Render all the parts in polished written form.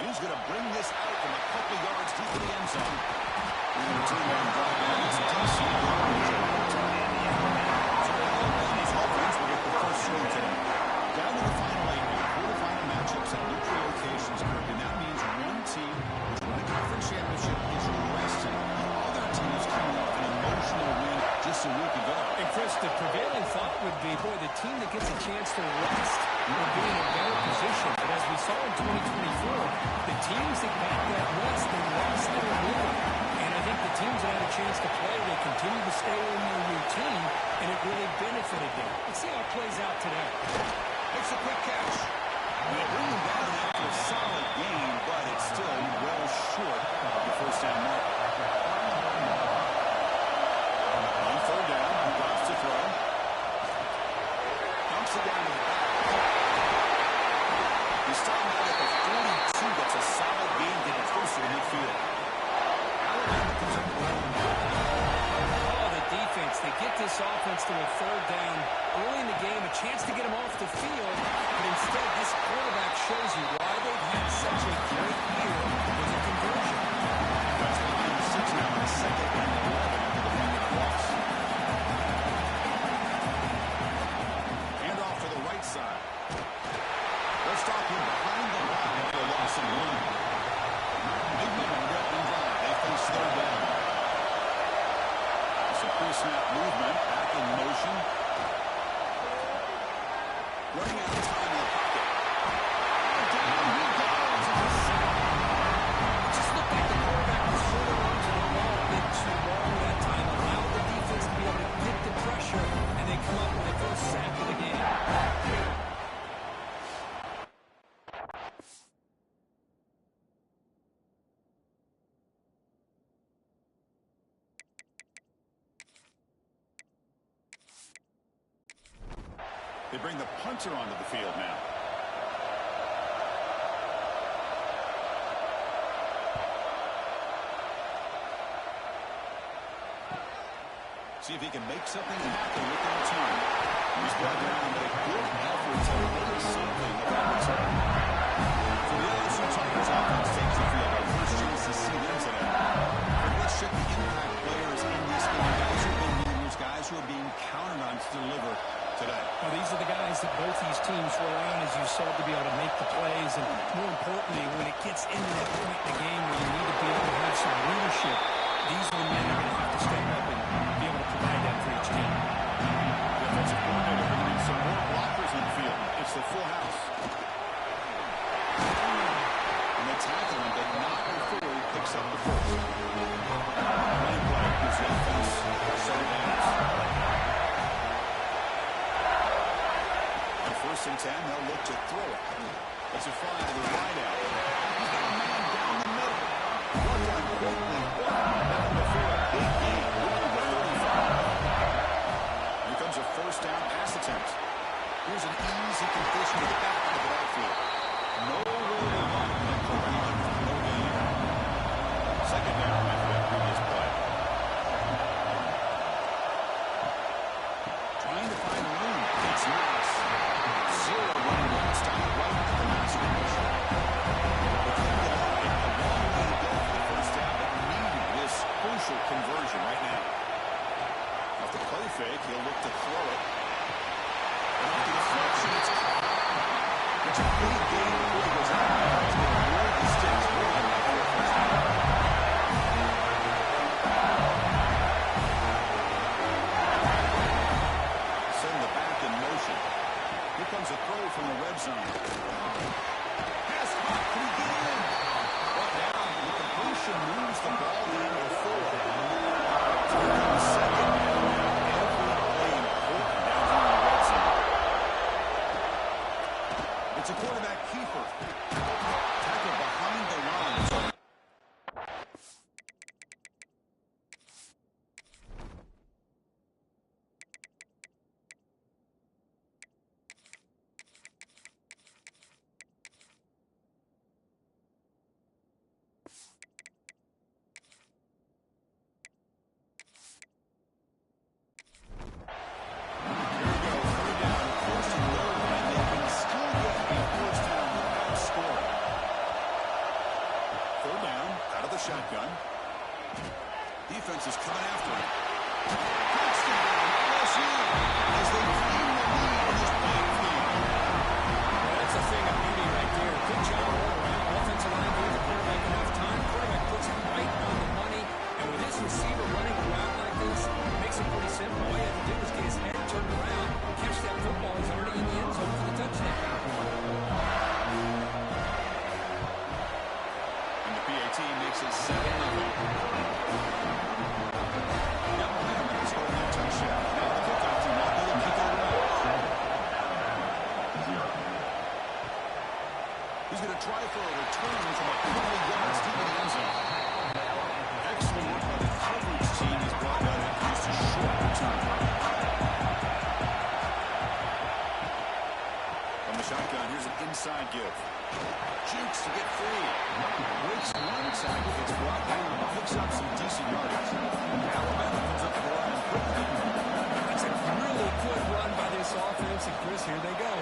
He's going to bring this out from a couple yards deep in the end zone. And a two-man drive there. It's a decent yardage around to the end. So Alabama's offense will get the first swing today. Down to the final 8 with quarterfinal matchups at neutral locations, Kirk, and that means one team which won a conference championship is resting. The other team is coming off an emotional win just a week ago. And Chris, the prevailing thought would be, boy, the team that gets a chance to rest will be in a better position. But as we saw in 2024, the teams that got that rest, they lost their rhythm. And I think the teams that had a chance to play, they continue to stay in their routine, and it really benefited them. Let's see how it plays out today. It's a quick catch. They bring him down after a solid gain, but it's still well short of the first down mark. On third down, he drops to throw. Dumps it down to the back. He's starting out at the 42. That's a solid gain getting closer to midfield. Alabama comes up with the defense, they get this offense to a third down early in the game, a chance to get them off the field, but instead this quarterback shows you why they've had such a great year with a conversion. That's behind the 6 now in the second and 11 after the 1-minute loss. Hand off to the right side. They'll stop him behind the line after a loss of 1. Big man on the opening drive. They face third down. It's a pre-snap movement, back in motion. Running out of time in the pocket. Down he goes. It just looked like the quarterback was holding on to the ball a bit too long that time, allowed the defense to be able to get the pressure, and they come up with the first sack of the game. They bring the punter onto the field now. See if he can make something happen with the return. He's brought down with a good effort to make something of that return. So the LSU Tigers offense takes the field. Our first chance to see them today. Let's check the impact players in this game. Guys who have been leaders, guys who are being counted on to deliver today. Well, these are the guys that both these teams rely on, as you said, to be able to make the plays. And more importantly, when it gets into that point in the game where you need to be able to have some leadership, these are the men that are going to have to step up and be able to provide that for each team. The offensive coordinator bringing in some more blockers in the field. It's the full house. And they tackle him, but not before he picks up the first. Running play gives the offense set advantage. First and 10, they'll look to throw it. It's a fly to the right out. He's got a man down the middle. One time quickly. Down before a big game. Moving to 35. Here comes a first down pass attempt. Here's an easy completion to the back of the backfield. No room to run. No gain. Second down after that previous play. Trying to find room. It's nice. Zero running room. Stop right at the last finish. But they get a long way to go for the first down, but needing this crucial conversion right now. Off the play fake, he'll look to throw it. And off the deflection, it's caught. It's a big shotgun. Defense is coming after him. LSU as they claim the lead in this backfield. Well, that's a thing of beauty right there. Good job all around. Offensive line gave the quarterback enough time. Quarterback puts it right on the money. And with his receiver running around like this, it makes it pretty simple. All you have to do is get his head turned around, catch that football. He's already in the end zone for the touchdown. And the PAT makes it 7-0. Now Miami is holding a touchdown. Now the kickoff team out there to kick it around. He's going to try for a return from a couple of yards deep in the end zone. Excellent work by the coverage team. He's brought down at least a short return. From the shotgun, here's an inside give. Jukes to get free. Breaks one tackle, gets brought down, picks up some decent yardage. Alabama comes up the line quickly. That's a really good run by this offense. And Chris, here they go.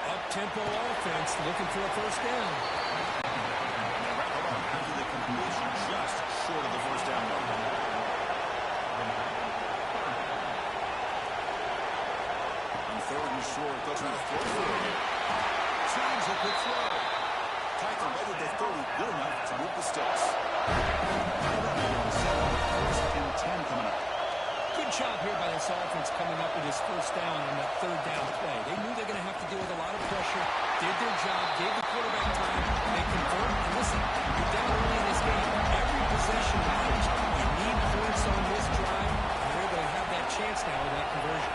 Up-tempo offense looking for a first down. They wrap it up after the completion, just short of the first down mark. On third and short, they'll try to throw for it. Change a good throw. Titan led the 30, good enough to move the sticks. First and 10 coming up. Good job here by this offense coming up with his first down on that third down play. They knew they're going to have to deal with a lot of pressure, did their job, gave the quarterback time, they converted. And listen, you're down early in this game. Every possession matters. You need points on this drive, and they're able to have that chance now with that conversion.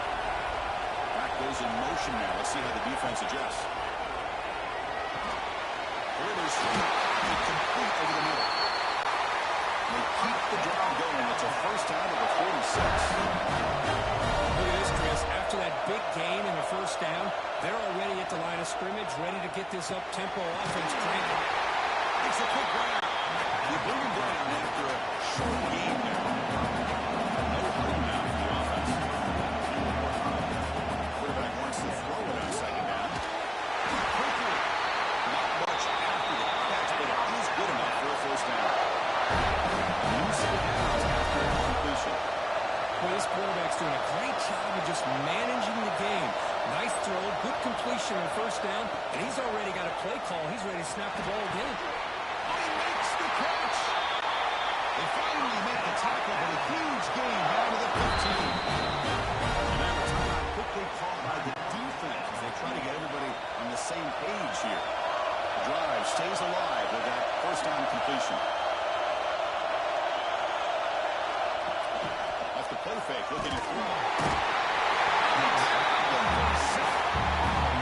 Back goes in motion now. Let's see how the defense adjusts. Rivers complete over the middle. They keep the drive going. It's a first down at the 46. Look at this, Chris. After that big gain in the first down, they're already at the line of scrimmage, ready to get this up-tempo offense cranking. It's a quick grab. You bring him down after a short game there. No hurry now for the offense. Quarterback wants to throw it on second down. Quickly. Not much after the catch, but it is good enough for a first down. New set downs after a completion. Well, this quarterback's doing a great job of just managing the game. Nice throw, good completion on first down, and he's already got a play call. He's ready to snap the ball again. He makes the catch. They finally make the tackle, but a huge gain down to the 15. And now a timeout quickly called by the defense as they try to get everybody on the same page here. The drive stays alive with that first down completion. Off the play fake, looking to throw.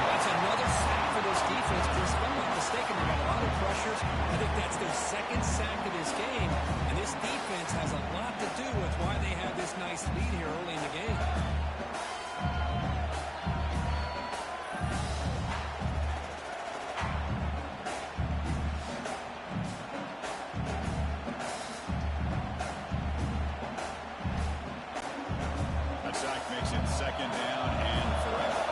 That's another sack for this defense, Chris. If I'm not mistaken, they've got a lot of pressures. I think that's their second sack of this game. And this defense has a lot to do with why they have this nice lead here early in the game. That sack makes it second down and forever.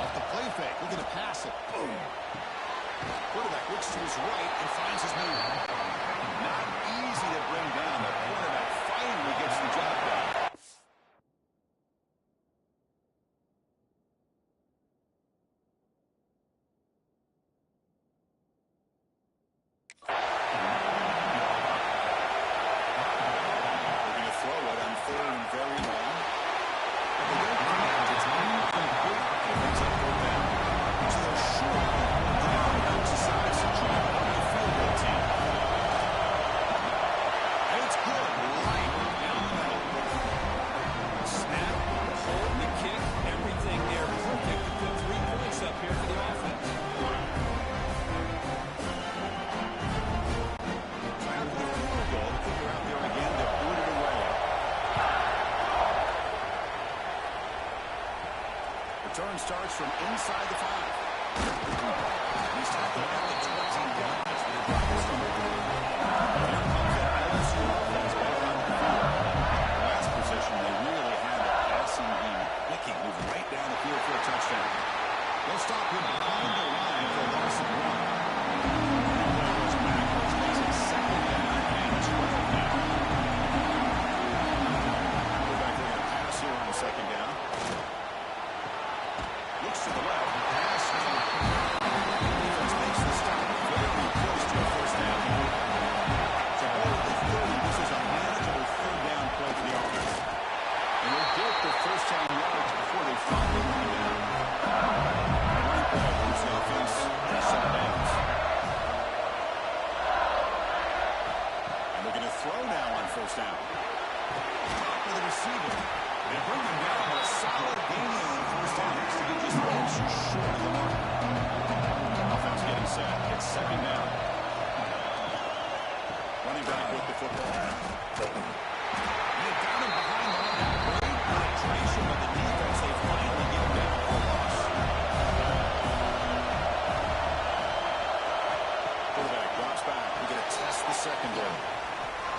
Off the play fake, looking to pass it. Boom. Quarterback looks to his right and finds his man. Not easy to bring down. The quarterback finally gets the job done. Looking to throw it on third and very long. But they don't connect. It's incomplete. It brings up third down. So they're short. Down outside to try to run the field goal team. And it's good. Right down the middle. Snap, hold, the kick, everything there perfect to put 3 points up here for the offense. Time for the field goal. The kicker out there again to boot it away. Return starts from inside the 5. He's tackled at the 21. That's the Broncos. Here comes the LSU offense back on the field. Last possession, they really had the passing game clicking, moving right down the field for a touchdown. They'll stop him behind the line for a loss of 1. That was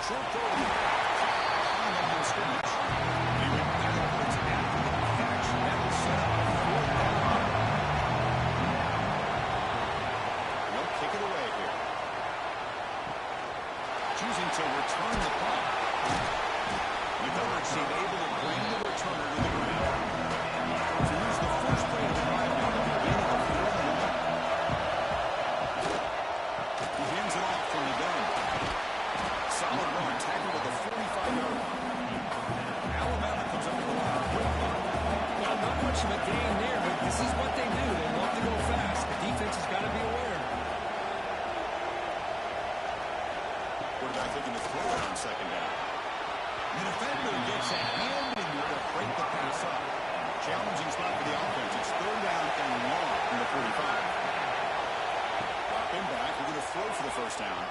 Short throw to the on the line of scrimmage. He went backwards after the catch. That will set up a 4th down. They'll kick it away here. Choosing to return the punt. McDonald seemed able to bring the returner to the ground. So here's the first play of the drive now, the beginning of 4-1. He hands it off from the gun. Solid run, tackled at the 45-yard line. Alabama comes up with a quick run. Well, not much of a gain there, but this is what they do. They love to go fast. The defense has got to be aware. Quarterback looking to throw it on 2nd down. The defender gets a hand in there to break the pass up. Challenging spot for the offense. It's 3rd down and long from the 45. Drop him back. We're going to throw for the 1st down.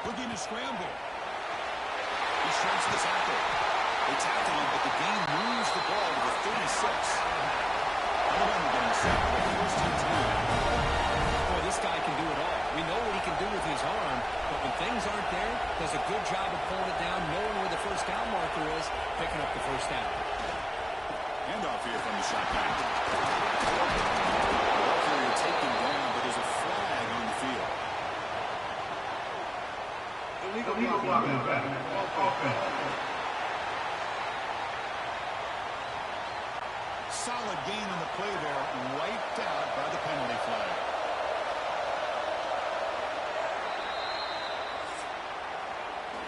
Looking to scramble. He strikes the tackle. They tackle him, but the game moves the ball to the 36. Alabama getting set for the 1st and 10. Boy, this guy can do it all. We know what he can do with his arm, but when things aren't there, does a good job of pulling it down, knowing where the 1st down marker is, picking up the 1st down. Handoff here from the shotgun. Ball carrier taken down, but there's a flag on the field. Illegal blocking offense. Solid gain on the play there, wiped out by the penalty flag.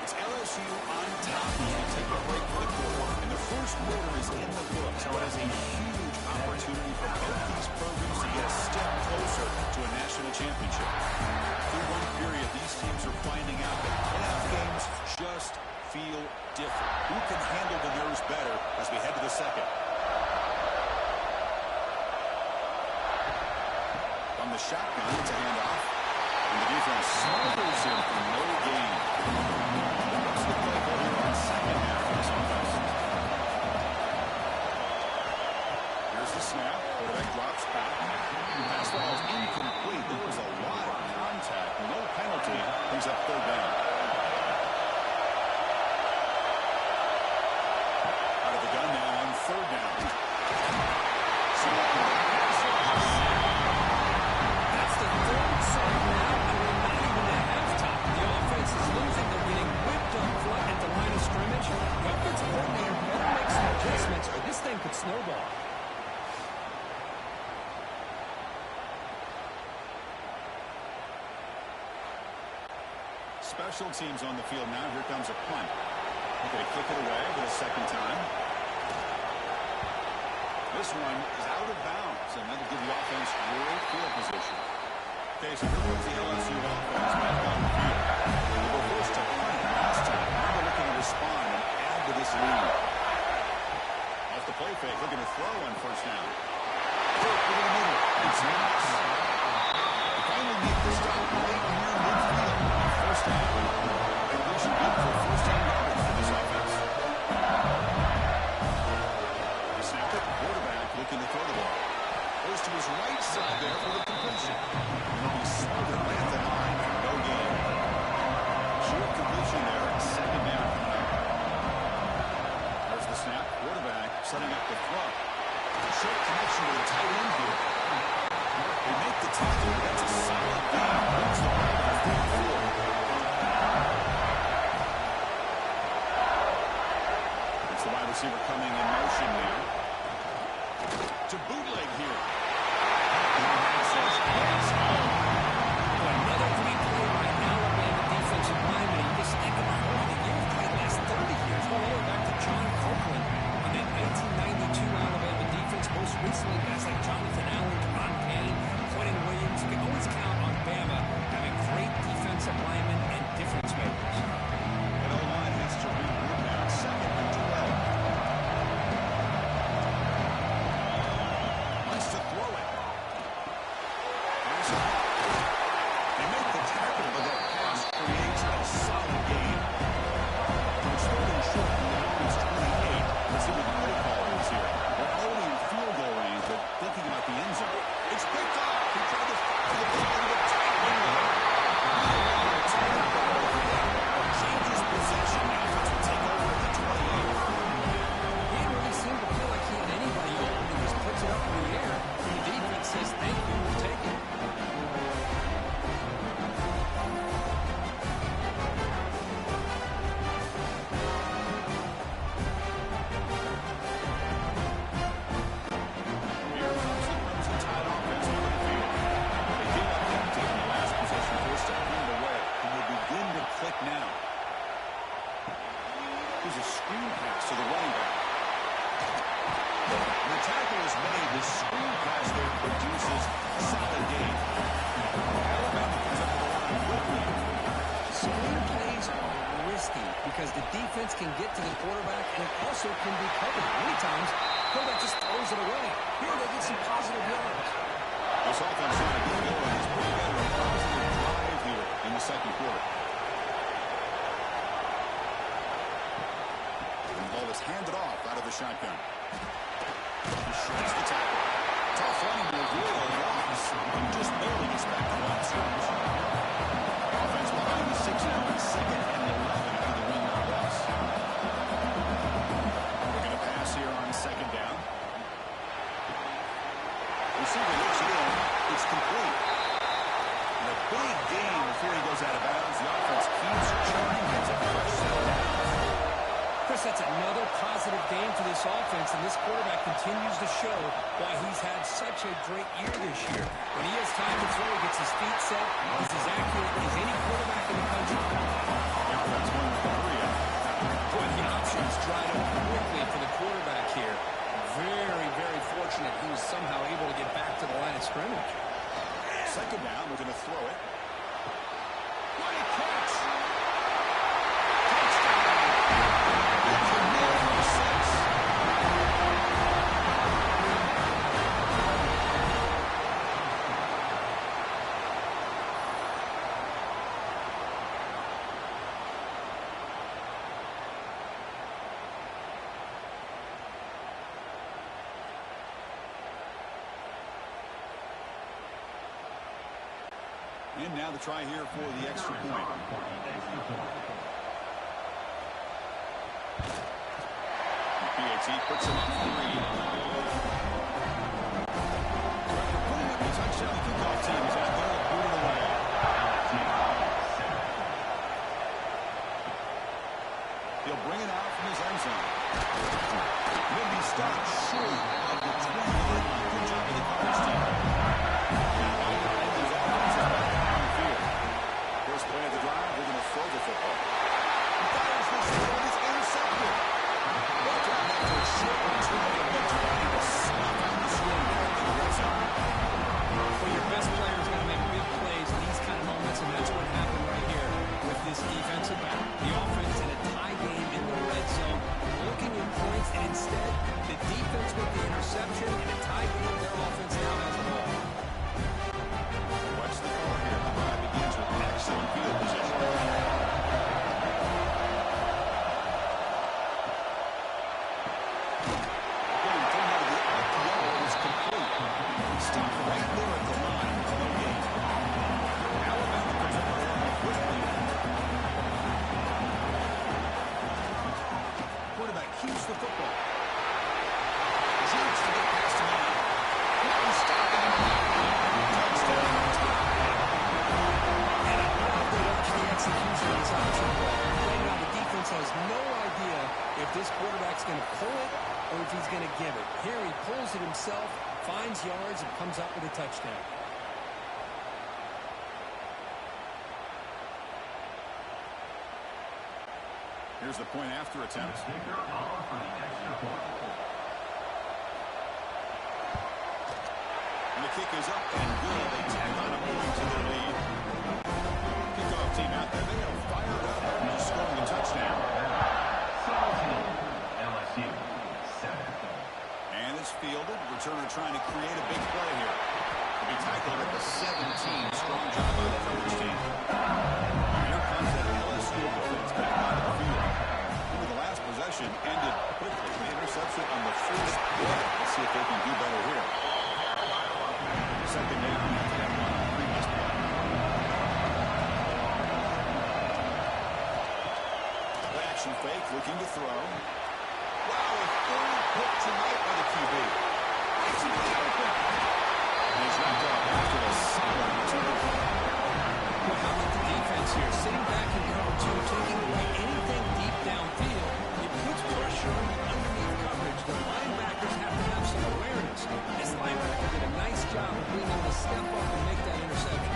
It's LSU on top as we take a break for the quarter, and the first quarter is in the books. So it is a huge opportunity for both these programs to get a step closer to a national championship. Through one period, these teams are finding out that playoff games just feel different. Who can handle the nerves better as we head to the second? From the shotgun, it's a handoff. And the defense smothers him for no gain. What's the play call here on 2nd half of this offense? Here's the snap. Quarterback drops back. Pass ball is incomplete. There was a lot of contact. No penalty. Brings up 3rd down. Out of the gun now on 3rd down. That's the 3rd sack now, and we're not even at halftime. The offense is losing. They're getting whipped up front at the line of scrimmage. The offensive coordinator better make some adjustments, or this thing could snowball. Special teams on the field now. Here comes a punt. Okay, kick it away for the 2nd time. This one is out of bounds, and that'll give the offense great field position. Okay, so here comes the LSU offense back on the field. They were forced to punt last time. Now they're looking to respond and add to this lead. Off the play fake, looking to throw on 1st down. Kirk over the middle. It's Knox. They finally make the stop right near midfield. 1st down. Completion good for 1st down yardage for this offense. They snap it. Quarterback looking to throw the ball. Goes to his right side there for the completion. And he'll be smothered right at the 9 for no gain. Short completion there. 2nd down coming up. There's the snap. Quarterback setting up the throw. Short connection to the tight end here. They make the tackle. That's a solid gain. Moves the ball to 3-4. It's the wide receiver coming in motion now. To bootleg here. Another great play by Alabama defensive lineman. You just think about over the years, the last 30 years, all the way back to John Copeland in that 1992 Alabama defense. Most recently, guys like Jonathan Allen, Ron Payne, Quentin Williams. You can always count on Bama having great defensive linemen and difference makers. And O-line has to regroup now. 2nd and 12. Wants to throw it. There's a They make the tackle, but that pass creates a solid gain. It's 3rd and short. Now it's 28. Let's see what the play call is here. They're only in field goal range, but thinking about the end zone. It's picked off. He tried to fire the ball into the tight window. defense can get to the quarterback, and it also can be covered. Many times, quarterback just throws it away. Here they get some positive yards. This offense trying to get going is putting together a positive drive here in the second quarter. And the ball is handed off out of the shotgun. He shrinks the tackle. Tough running to avoid a loss, and just barely gets back to one scrimmage. Offense behind the 6 now on 2nd and 11 after the win now loss. We're going to pass here on 2nd down. Receiver looks it in. It's complete. And a big gain before he goes out of bounds. The offense keeps churning. Gets a fresh set of downs. Chris, that's another positive game for this offense, and this quarterback continues to show why he's had such a great year this year. When he has time to throw, he gets his feet set. He's as accurate as any quarterback in the country. The offense won with 3 out. Boy, the options dried up quickly for the quarterback here. Very, very fortunate he was somehow able to get back to the line of scrimmage. 2nd down, we're going to throw it. What a catch! And now the try here for the extra point. PAT puts him up 3. After putting up the touchdown, the kickoff team is out there to boot it away. He'll bring it out from his end zone. Will be stopped short of the 20. Good job of the coverage team. First play of the drive, we're going to throw the football. He fires this one, it's intercepted. Ball down after a short return, but trying to snuff out the score there in the red zone. Well, your best player is going to make big plays in these kind of moments, and that's what happened right here with this defensive back. The offense in a tie game in the red zone, looking at points, and instead, the defense with the interception and a tie game, their offense now has the ball. Watch the call here. The drive begins with excellent field position. Getting thrown out of the RD1 is complete. Stopped right there at the line. No gain. Alabama comes up with a quickly. Quarterback keeps the football. Shoots to get past the line. He's stopping him. Touchdown. And I love the execution of this option play. Right now, the defense has no idea if this quarterback's going to pull it or if he's going to give it. Here he pulls it himself, finds yards, and comes up with a touchdown. Here's the point after attempt. And the kick is up and good. They tack on a point to their lead. Kickoff team out there. They are fired up after scoring a touchdown. LSU, 7. And it's fielded. Returner trying to create a big play here. To be tackled at the 17. Strong job by the coverage team. And here comes that LSU defense back onto the field. Into the last possession ended quickly. The interception on the first play. Let's see if they can do better here. 2nd down after that one on the previous play. Play action fake, looking to throw. Wow, a third pick tonight by the QB. It's wide open. And he's knocked off after a solid return. Well, how about the defense here? Sitting back in cover 2, taking away anything deep downfield. It puts pressure on the underneath coverage. The linebackers have to have some awareness. This linebacker did a nice job of being able to step up and make that interception.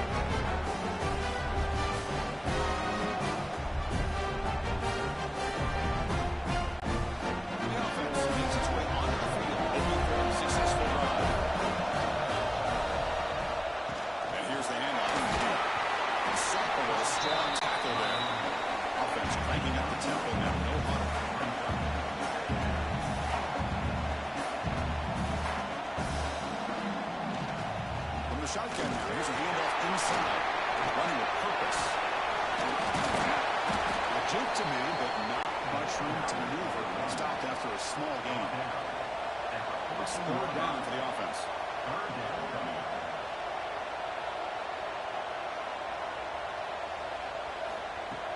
The offense makes its way onto the field, looking for a successful run. shotgun now. Here's a handoff inside. Running with purpose. A juke to man, but not much room to maneuver. Stopped after a small gain. Scored down for the offense.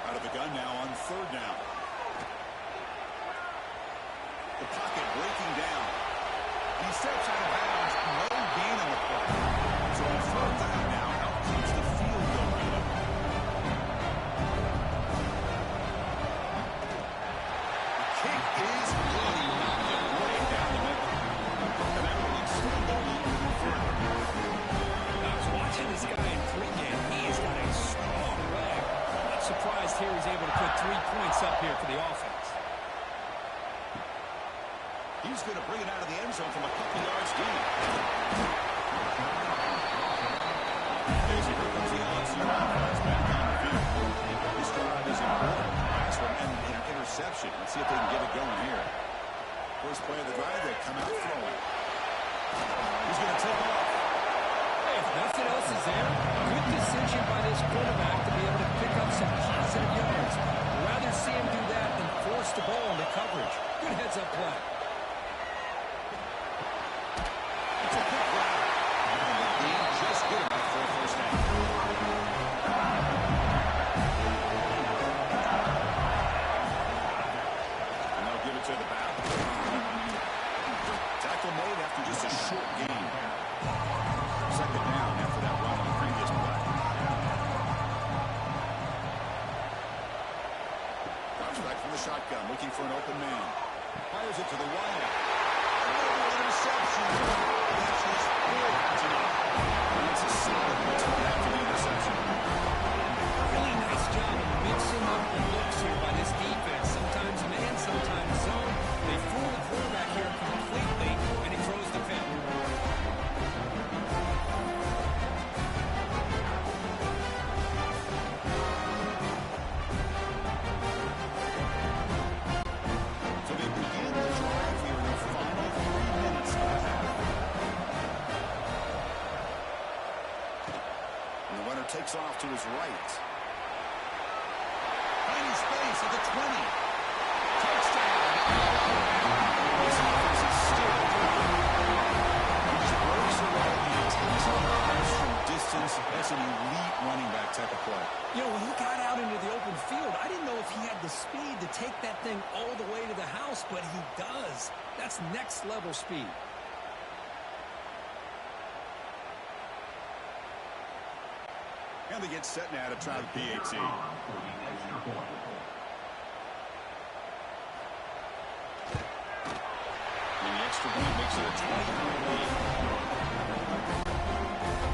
Out of the gun now on third down. The pocket breaking down. He steps out of bounds. No gain on the play. So on third down now, out comes the field goal unit. The kick is good. He knocked it way down the middle. And that will extend the lead even further. I was watching this guy in pregame. He's got a strong leg. I'm not surprised here he's able to put 3 points up here for the offense. He's going to bring it out of the end zone from a couple yards deep. As he comes the OCFB back on the field. This drive is important. Last one ended in an interception. Let's see if they can get it going here. First play of the drive, they come out throwing. He's going to take off. Hey, if nothing else is there, good decision by this quarterback to be able to pick up some positive yards. Rather see him do that than force the ball into coverage. Good heads-up play. It's a quick route. And the gain just good enough for a first down. And they'll give it to the back. Tackle made after just a short gain. Second down after that run on the previous play. Drops back from the shotgun, looking for an open man. Fires it to the wide. Another interception. That's his fourth tonight. And it's a solid return after the interception. Really nice job of mixing up the looks here by this defense. Sometimes man, sometimes zone. They fool the quarterback here completely, and he throws the pick. So they begin the drive here in the final 3 minutes of the half. And the runner takes off to his right. Finding space at the 20. Touchdown. This offense is still moving. He just breaks away and takes on the pass from distance. That's an elite running back type of play. You know, when he got out into the open field, I didn't know if he had the speed to take that thing all the way to the house, but he does. That's next level speed. And they get set now to try the PAT. And the extra point makes it a 20-point lead.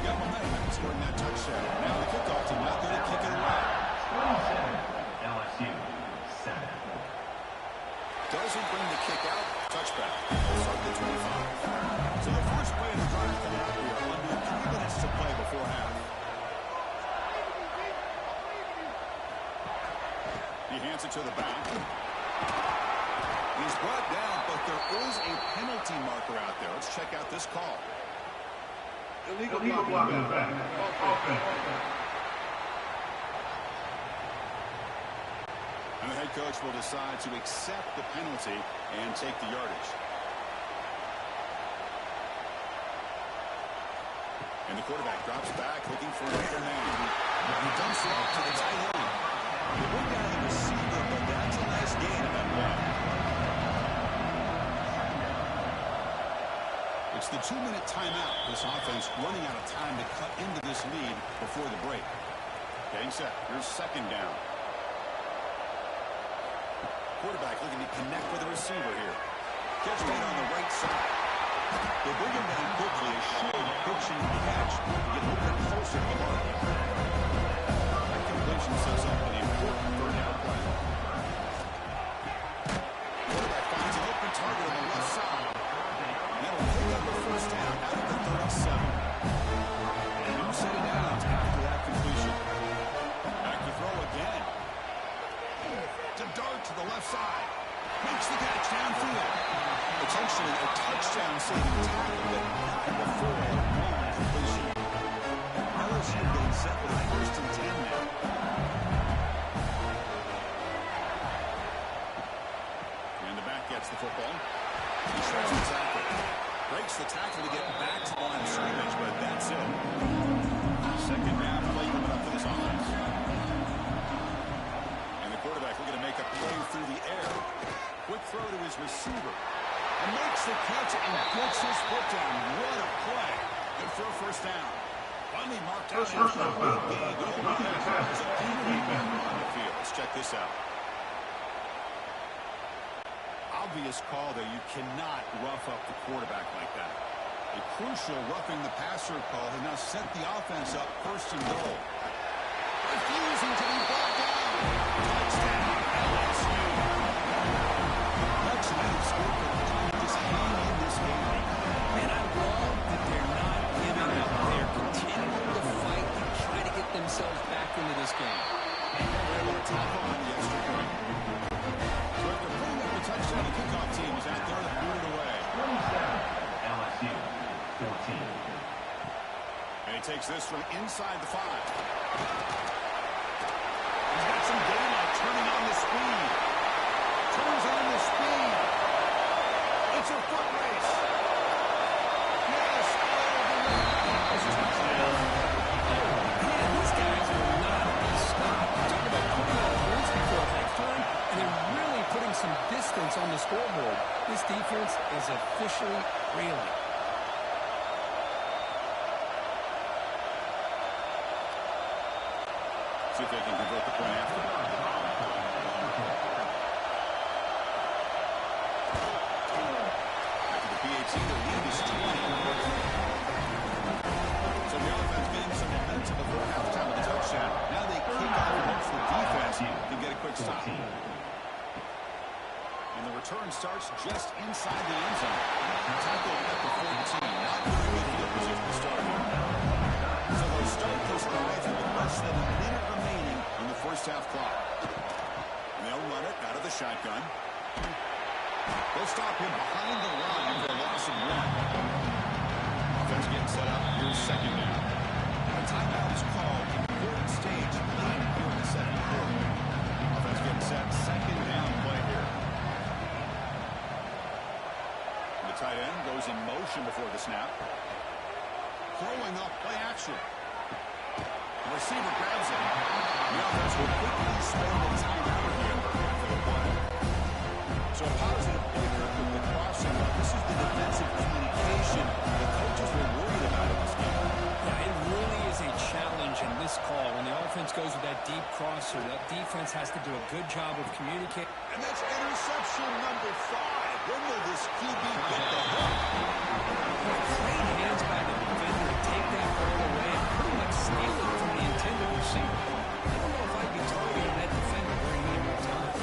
Got momentum after scoring that touchdown. Now the kickoff team out there to kick it away. 27, LSU, 7. Doesn't bring the kick out. Touchback. They'll start the 25. So the first play of the drive coming out here. Under 3 minutes to play before half. He hands it to the back. He's brought down, but there is a penalty marker out there. Let's check out this call. Illegal block in the back. And the head coach will decide to accept the penalty and take the yardage. And the quarterback drops back, looking for an open man. He dumps it off to the tight end. They bring down the receiver, but that's a nice gain on that play. It's the 2-minute timeout. This offense running out of time to cut into this lead before the break. Getting set. Here's second down. Quarterback looking to connect with the receiver here. Catch made on the right side. They bring him down quickly. A short pitching catch to get a little bit closer to the mark. That completion sets up an important third down play. Quarterback finds an open target on the left side. And that'll pick up the first down out of the 37. And no set of downs after that completion. Back to throw again. To dart to the left side. Makes the catch downfield. Potentially a touchdown saving tackle, but not before a long completion. put down. What a play. Good for a first down. Finally marked out after a big gain. There's an angry member on the field. Let's check this out. Obvious call that you cannot rough up the quarterback like that. A crucial roughing the passer call has now set the offense up first and goal. Refusing to be brought down. Touchdown, LSU. Let's scored for the time to just hang in this game. And I love that they're not giving up. They're continuing to fight and try to get themselves back into this game. They were able to tackle on yesterday. So after putting up the touchdown, the kickoff team is out there to boot it away. 27, LSU, 14. And he takes this from inside the 5. He's got some daylight turning on the speed. Turns on the speed. It's a foot race. Yes. Man, these guys will not be stopped. Talk about putting up points before halftime, and they're really putting some distance on the scoreboard. This defense is officially reeling. See if they can convert the point after. After the PAT, the lead is 20. So the offense gained some momentum before halftime with a touchdown. Now they kick off against the defense to get a quick stop. And the return starts just inside the end zone. Tackle at the 14. Not very good field position to start here. So they'll start this drive with less than a minute remaining on the first half clock. And they'll run it out of the shotgun. They'll stop him behind the line for a loss of 1. Offense getting set up. Here's second down. A timeout is called. Important stage late here in the second quarter. Offense getting set. Second down play here. The tight end goes in motion before the snap. Throwing up play action. The receiver grabs it. The offense will quickly spend the timeout here after the play. So a positive play with the crossing. This is the defensive communication the coaches were worried about in this game. Yeah, it really is a challenge in this call. When the offense goes with that deep crosser, that defense has to do a good job of communicating. And that's interception number 5. When will this QB get the hook? Great hands by the defender to take that ball away and pretty much steal it from the intended receiver. I don't know if I'd be targeting that defender very many more times.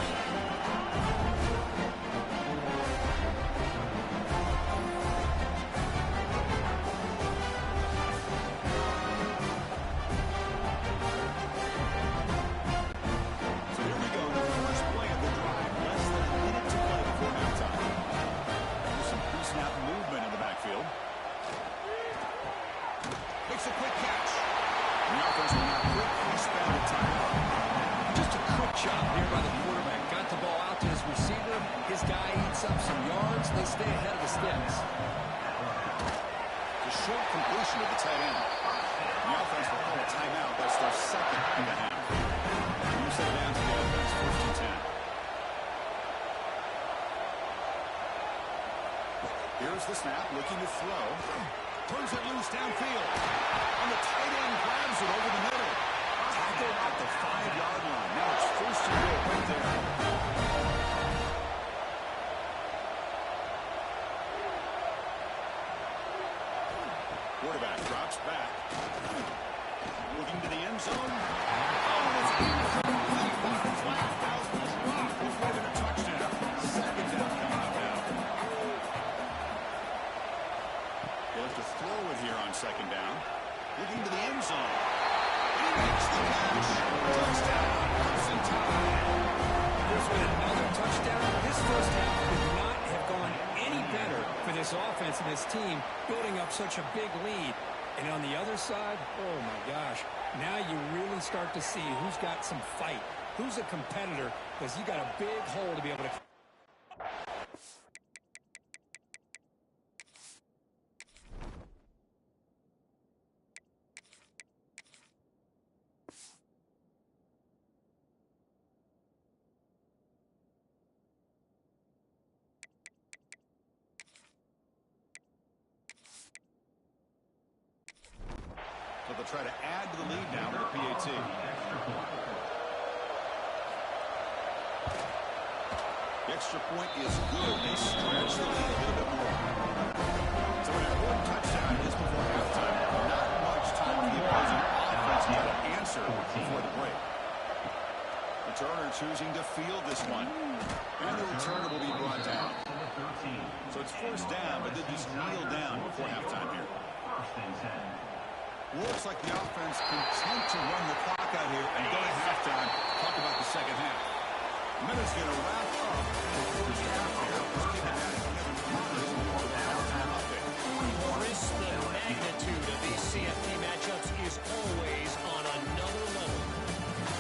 So here we go. The first play of the drive. Less than a minute to play before halftime. There's some pre-snap movement in the backfield. Makes a quick catch. And the offense will now quickly spend the timeout. Just a quick job here by the quarterback. Got the ball out to his receiver. His guy eats up some yards. They stay ahead of the sticks. The short completion of the tight end. The offense will call a timeout. That's their second in the half. You set it down to the offense, first and 10. Here's the snap, looking to throw. Turns it loose downfield. And the tight end grabs it over the middle. Tackle at the 5-yard line. Now it's first and goal right there. Quarterback drops back. Looking to the end zone. Oh, and it's incomplete. Flat out drop before the touchdown. Second down coming up now. He'll have to throw it here on second down. Looking to the end zone. And he makes the catch. Touchdown. Crimson Tide. There's been another touchdown. This first half could not have gone any better for this offense and this team, building up such a big lead. And on the other side, oh my gosh, now you really start to see who's got some fight, who's a competitor, because you got a big hole to be able to So they'll try to add to the lead now with a PAT. The extra point is good. They stretch the lead a little bit more. So an important touchdown is before halftime. Not much time for the opposing offense to try to answer before the break. Returner choosing to field this one. And the returner will be brought down. So it's first down, but they just kneel down before halftime here. Looks like the offense content to run the clock out here and go to halftime. Talk about the second half. Minutes going to wrap up the first half here. Let's get it out of Kevin Connors for the halftime update. Chris, the magnitude of these CFP matchups is always on another level.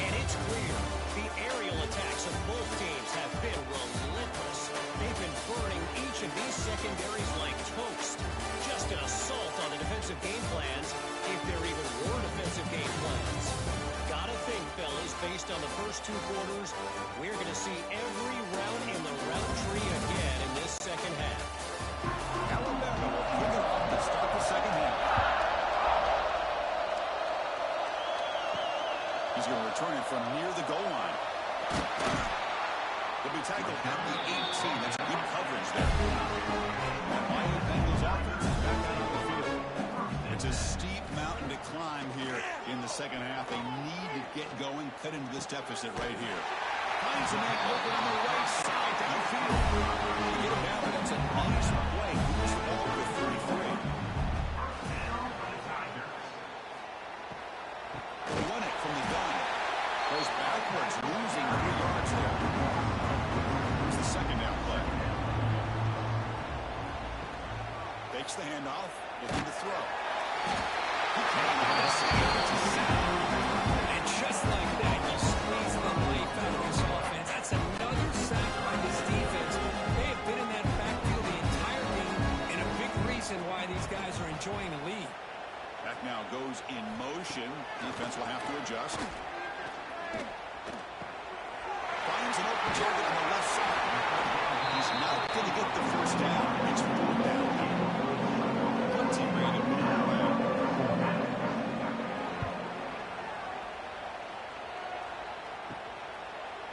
And it's clear the aerial attacks of both teams have been relentless. They've been burning each of these secondaries like toast. Just an assault on the defensive game plans, if there even were defensive game plans. Gotta think, fellas, based on the first two quarters, we're going to see every route in the route tree again in this second half. Alabama will kick it off to start the second half. He's going to return it from near the goal line. He'll be tackled at the 18. That's good coverage there. And Miami Bengals offense is back out on the field. It's a steep mountain to climb here in the second half. They need to get going, cut into this deficit right here. Finds a man open on the right side downfield. To get him down, but it's a nice play. Moves the ball with 33. They run it from the gun. Goes backwards, losing 3 yards there. Here's the second down play. Takes the handoff, looking to throw. And just like that, you squeeze the life out of this offense. That's another sack by this defense. They have been in that backfield the entire game, and a big reason why these guys are enjoying the lead. Back now goes in motion. Defense will have to adjust. Finds an open target on the left side. He's not going to get the first down. It's 4th down. Plenty ready to move away.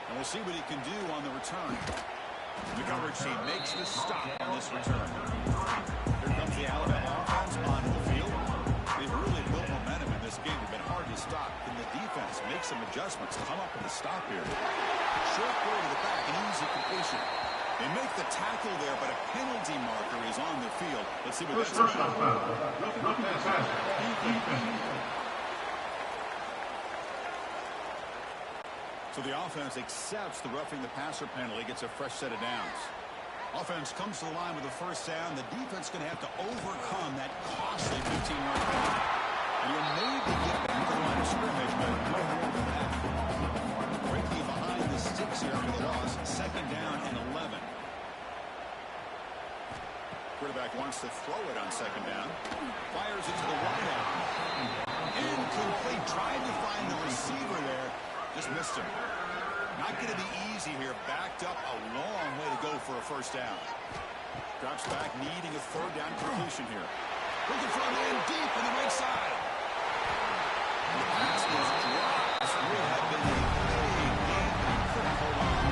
And we'll see what he can do on the return. The coverage team makes the stop on this return. Here comes the Alabama offense onto the field. They've really built momentum in this game. They've been hard to stop. Can the defense make some adjustments to come up with a stop here? Short throw to the back, an easy completion. They make the tackle there, but a penalty marker is on the field. Let's see what that's about. So the offense accepts the roughing the passer penalty, gets a fresh set of downs. Offense comes to the line with a first down. The defense is going to have to overcome that costly 15-yard penalty. And you may be getting to the line of scrimmage, but no more than that. Quickly behind the sticks here for the loss. Second down and 11. Quarterback wants to throw it on second down. Fires it to the wideout. Incomplete. Tried to find the receiver there. Just missed him. Not going to be easy here. Backed up a long way to go for a first down. Drops back, needing a third down completion here. Looking for a man deep on the right side. The pass is dropped. This would have been a big game. Couldn't hold on.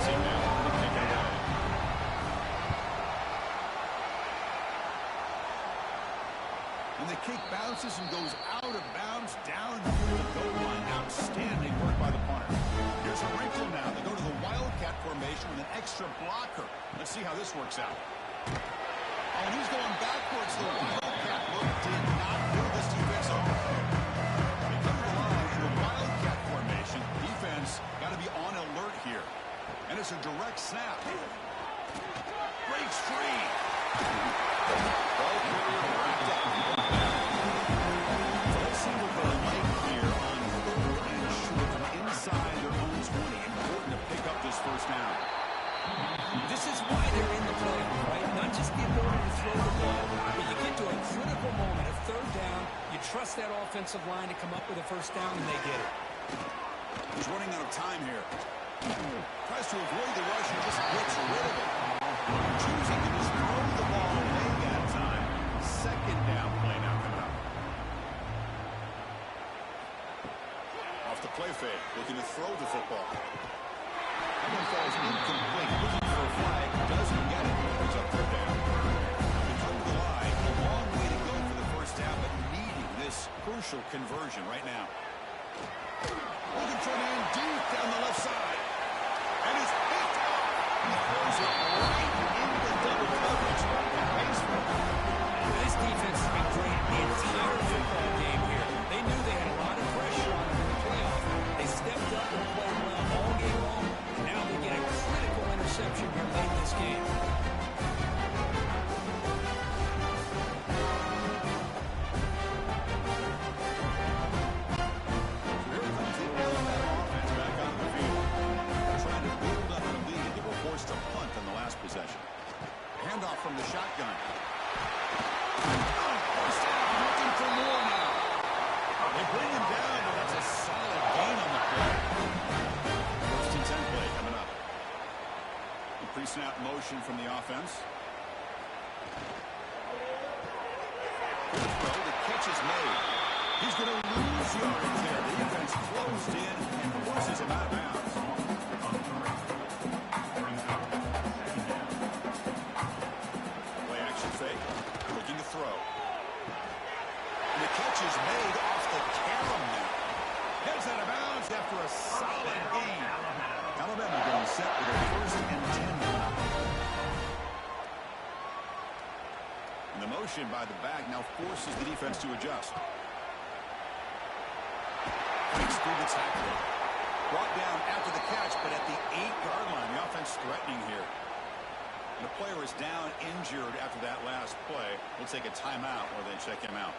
Team now to kick it away. And the kick bounces and goes out of bounds down near the goal line. Outstanding work by the punter. Here's a wrinkle now. They go to the Wildcat formation with an extra blocker. Let's see how this works out. Oh, and he's going backwards. The Wildcat look did not move this defense over. They come to the line in the Wildcat formation. Defense got to be on alert here. And it's a direct snap. Breaks free. Ball carrier wrapped up. So let's see what they like here on third and short from inside their own 20. Important to pick up this first down. This is why they're in the play, right? Not just the ability to throw the ball, but you get to a critical moment, a third down, you trust that offensive line to come up with a first down, and they get it. He's running out of time here. Tries to avoid the rush and just gets rid of it. Choosing to just throw the ball away that time. Second down play now coming up. off the play fake, looking to throw the football. That one falls incomplete, looking for a flag, doesn't get it. It's up third down. They come to the line, a long way to go for the first down, but needing this crucial conversion right now. Looking for a man deep down the left side. And he's picked off. He throws it right into double coverage. And pays for it. This defense has been great the entire football game here. They knew they had a lot of pressure on them in the playoff. They stepped up and played well all game long. And now they get a critical interception here late in this game. Handoff from the shotgun. First down, looking for more now. They bring him down, but that's a solid gain on the play. First and 10 play coming up. The pre-snap motion from the offense. The catch is made. He's going to lose yards there. The defense closed in and forces him out of bounds. Looking to throw. And the catch is made off the carom now. Heads out of bounds after a solid gain. Alabama getting set with a first and 10 now. And the motion by the back now forces the defense to adjust. Breaks through the tackle. Brought down after the catch, but at the 8-yard line, the offense threatening here. The player is down injured after that last play. We'll take a timeout while they check him out.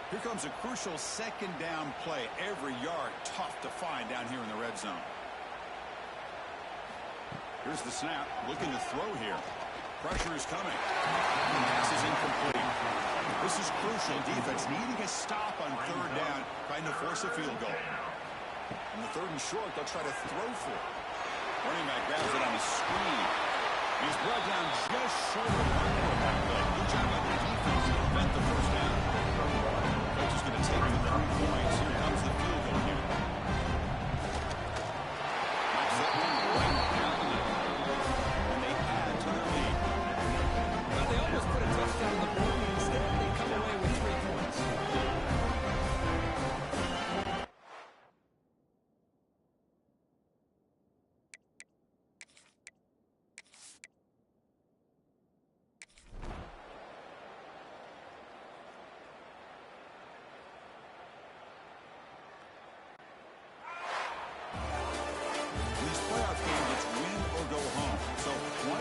Here comes a crucial second down play. Every yard tough to find down here in the red zone. Here's the snap. Looking to throw here. Pressure is coming. The pass is incomplete. This is crucial. Defense needing a stop on third down, trying to force a field goal. On the third and short, they'll try to throw for it. Running back grabs it on the screen. He's brought down just short of the mark on that play. Good job by the defense to prevent the first down. Coach is going to take the 3 points. Here comes the field goal here. Knocks that one right down the middle. And they add to their lead. Well, they almost put a touchdown on the board, and instead they come away with 3 points.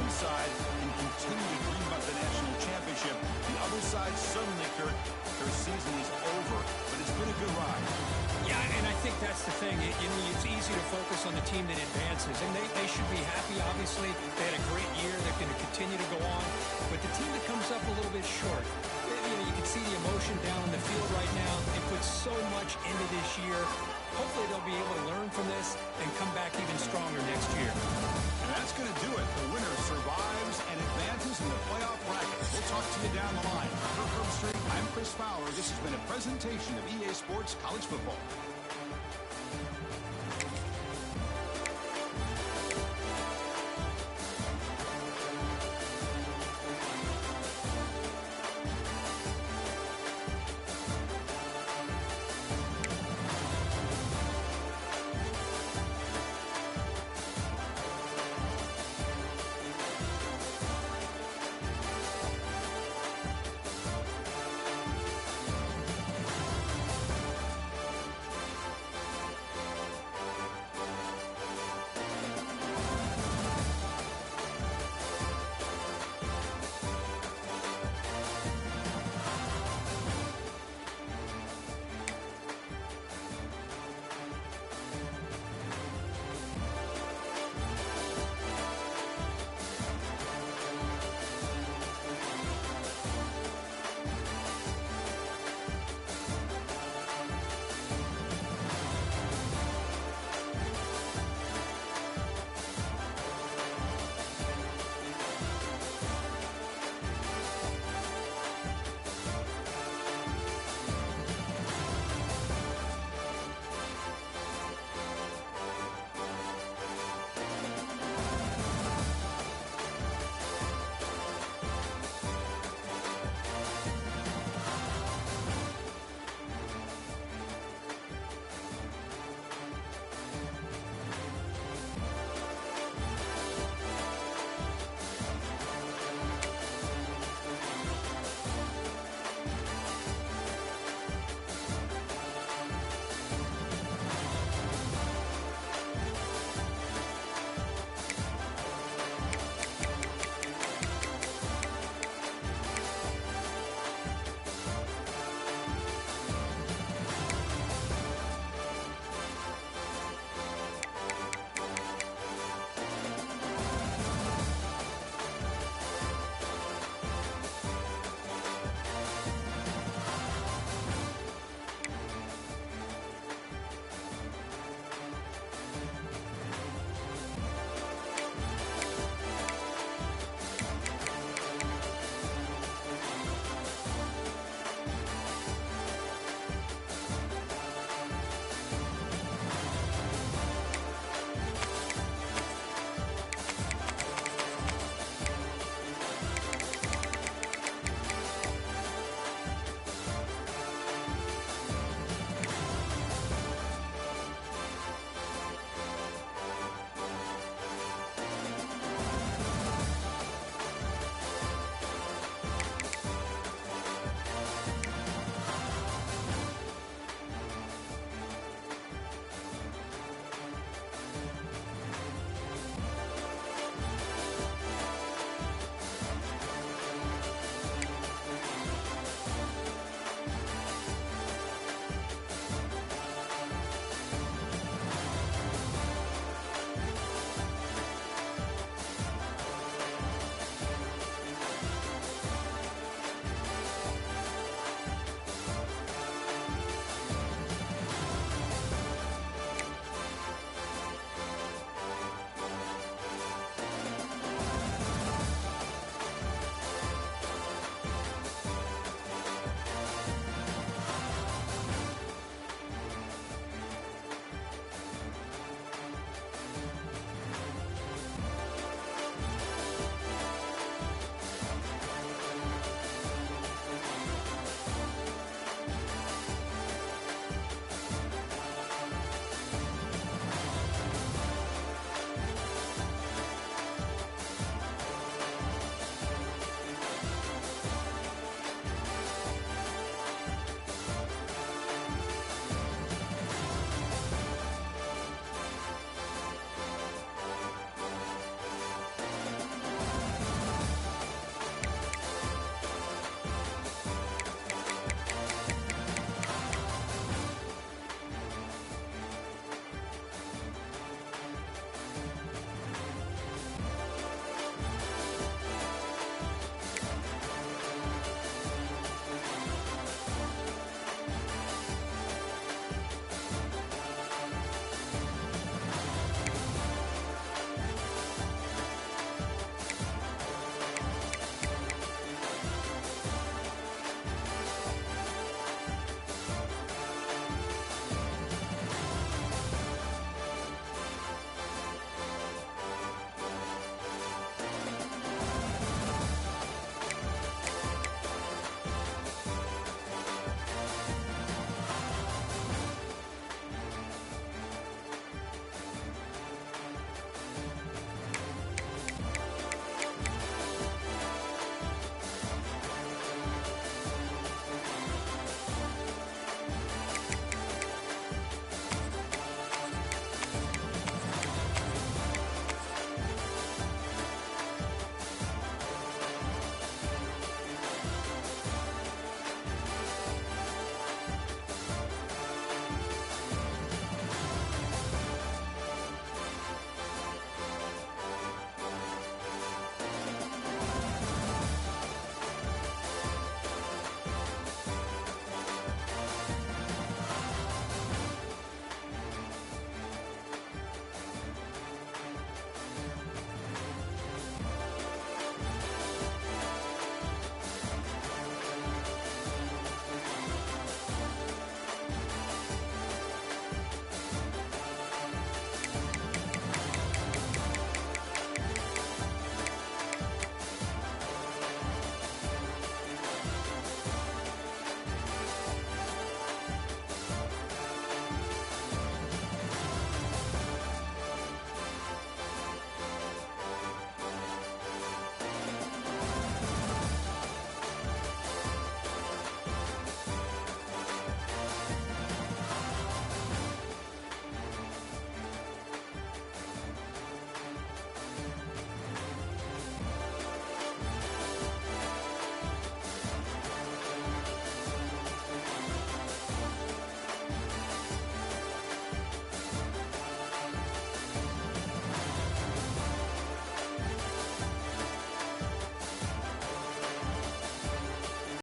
Side and continue to dream about the national championship. The other side suddenly, Kurt, their season is over, but it's been a good ride. Yeah, and I think that's the thing. It's easy to focus on the team that advances, and they should be happy, obviously. They had a great year. They're going to continue to go on. But the team that comes up a little bit short, you can see the emotion down on the field right now. They put so much into this year. Hopefully they'll be able to learn from this and come back even stronger next year. And that's going to do it. The winner survives and advances in the playoff bracket. We'll talk to you down the line. For Herb Street, I'm Chris Fowler. This has been a presentation of EA Sports College Football.